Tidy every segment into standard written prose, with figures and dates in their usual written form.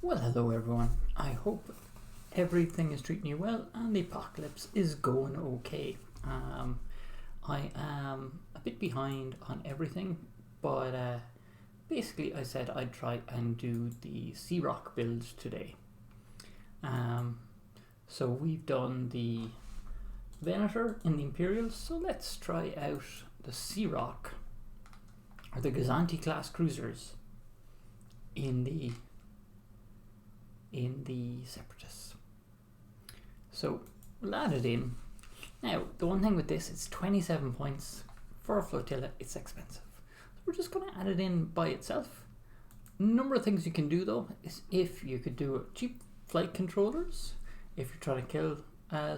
Well, hello everyone. I hope everything is treating you well and the apocalypse is going okay. I am a bit behind on everything, but basically I said I'd try and do the Sea Rock build today. So we've done the Venator in the Imperials, so let's try out the Sea Rock or the Gazanti class cruisers in the Separatists. So we'll add it in. Now the one thing with this, it's 27 points for a flotilla. It's expensive, so we're just going to add it in by itself. Number of things you can do though is if you could do cheap flight controllers if you're trying to kill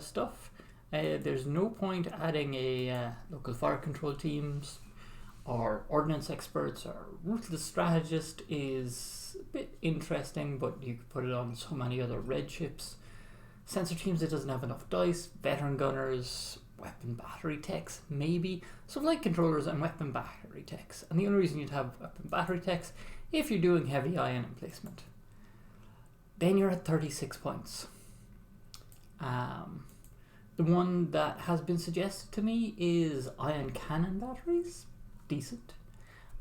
stuff. There's no point adding a local fire control teams or ordnance experts or ruthless strategist is a bit interesting, but you could put it on so many other red ships. Sensor teams, it doesn't have enough dice. Veteran gunners, weapon battery techs, maybe. So flight controllers and weapon battery techs. And the only reason you'd have weapon battery techs if you're doing heavy ion emplacement. Then you're at 36 points. The one that has been suggested to me is ion cannon batteries. Decent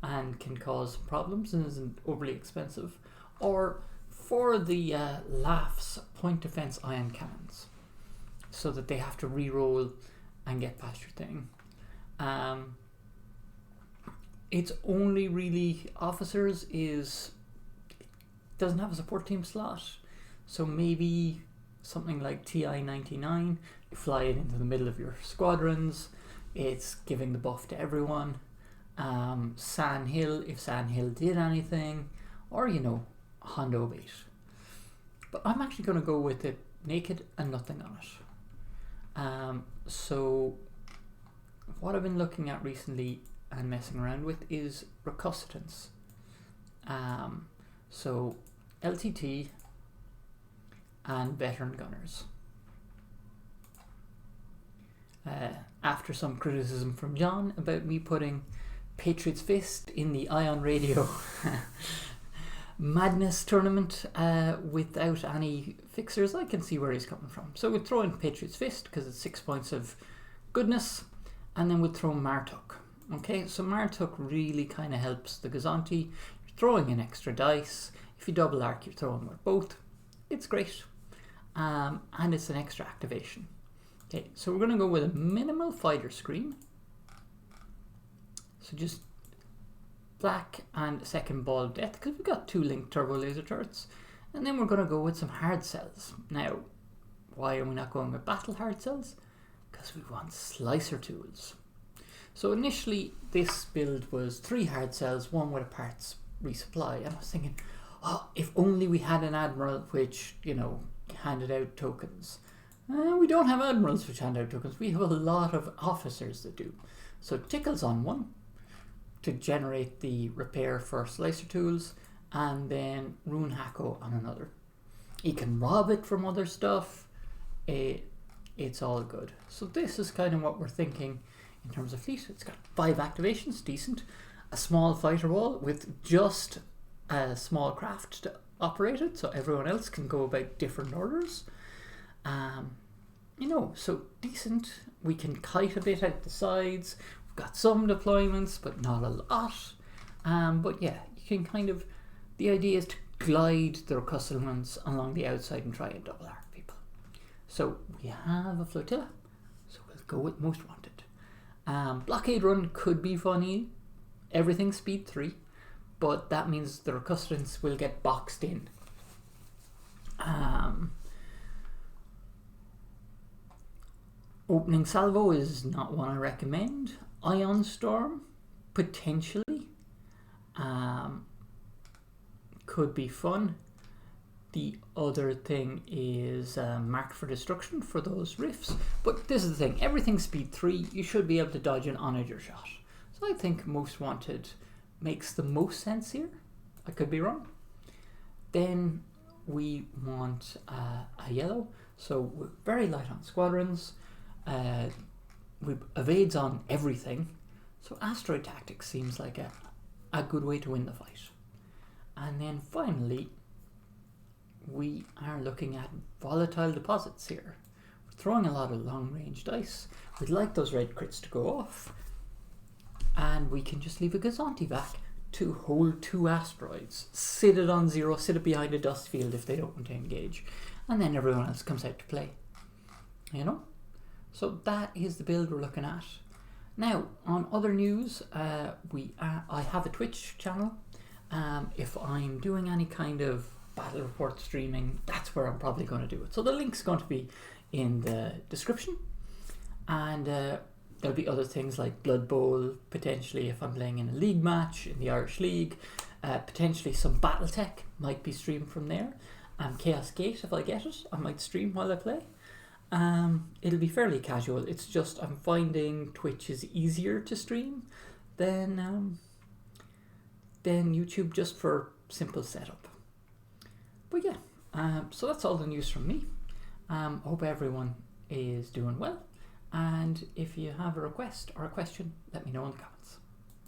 and can cause problems and isn't overly expensive. Or for the laughs, point defense ion cannons, so that they have to re-roll and get past your thing. It's only really officers, doesn't have a support team slot, so maybe something like TI-99, you fly it into the middle of your squadrons, it's giving the buff to everyone. San Hill, if San Hill did anything, or Hondo bait. But I'm actually going to go with it naked and nothing on it. So what I've been looking at recently and messing around with is recussitants. So LTT and veteran gunners. After some criticism from John about me putting Patriot's Fist in the Ion Radio madness tournament without any fixers, I can see where he's coming from. So we'll throw in Patriot's Fist because it's 6 points of goodness, and then we'll throw Martuk. Okay, so Martuk really kind of helps the Gazanti. You're throwing in extra dice. If you double arc, you're throwing with both. It's great, and it's an extra activation. Okay, so we're going to go with a minimal fighter screen. So just black and second ball of death, because we've got 2 linked turbo laser turrets. And then we're going to go with some hard cells. Now, why are we not going with battle hard cells? Because we want slicer tools. So initially this build was 3 hard cells, 1 with a parts resupply. And I was thinking, if only we had an admiral which, handed out tokens. We don't have admirals which hand out tokens. We have a lot of officers that do. So Tickle's on one to generate the repair for slicer tools, and then Rune Hako on another. You can rob it from other stuff. It's all good. So this is kind of what we're thinking in terms of fleet. It's got 5 activations, decent. A small fighter wall with just a small craft to operate it, so everyone else can go about different orders. So decent. We can kite a bit out the sides. We've got some deployments, but not a lot. But yeah, you can the idea is to glide the recussitants along the outside and try and double arc people. So we have a flotilla, so we'll go with most wanted. Blockade run could be funny. Everything speed 3, but that means the recussitants will get boxed in. Opening salvo is not one I recommend. Ion Storm, potentially, could be fun. The other thing is Mark for Destruction for those riffs. But this is the thing, everything speed 3, you should be able to dodge an onager shot. So I think most wanted makes the most sense here. I could be wrong. Then we want a yellow, so we're very light on squadrons. We evades on everything, so asteroid tactics seems like a good way to win the fight. And then finally we are looking at volatile deposits here. We're throwing a lot of long range dice. We'd like those red crits to go off, and we can just leave a Gazanti back to hold 2 asteroids, sit it on 0, sit it behind a dust field if they don't want to engage, and then everyone else comes out to play. So that is the build we're looking at. Now, on other news, I have a Twitch channel. If I'm doing any kind of battle report streaming, that's where I'm probably going to do it. So the link's going to be in the description, and there'll be other things like Blood Bowl, potentially if I'm playing in a league match in the Irish League, potentially some Battletech might be streamed from there. Chaos Gate, if I get it, I might stream while I play. It'll be fairly casual. It's just I'm finding Twitch is easier to stream than YouTube, just for simple setup. But yeah, so that's all the news from me. Hope everyone is doing well, and if you have a request or a question, let me know in the comments.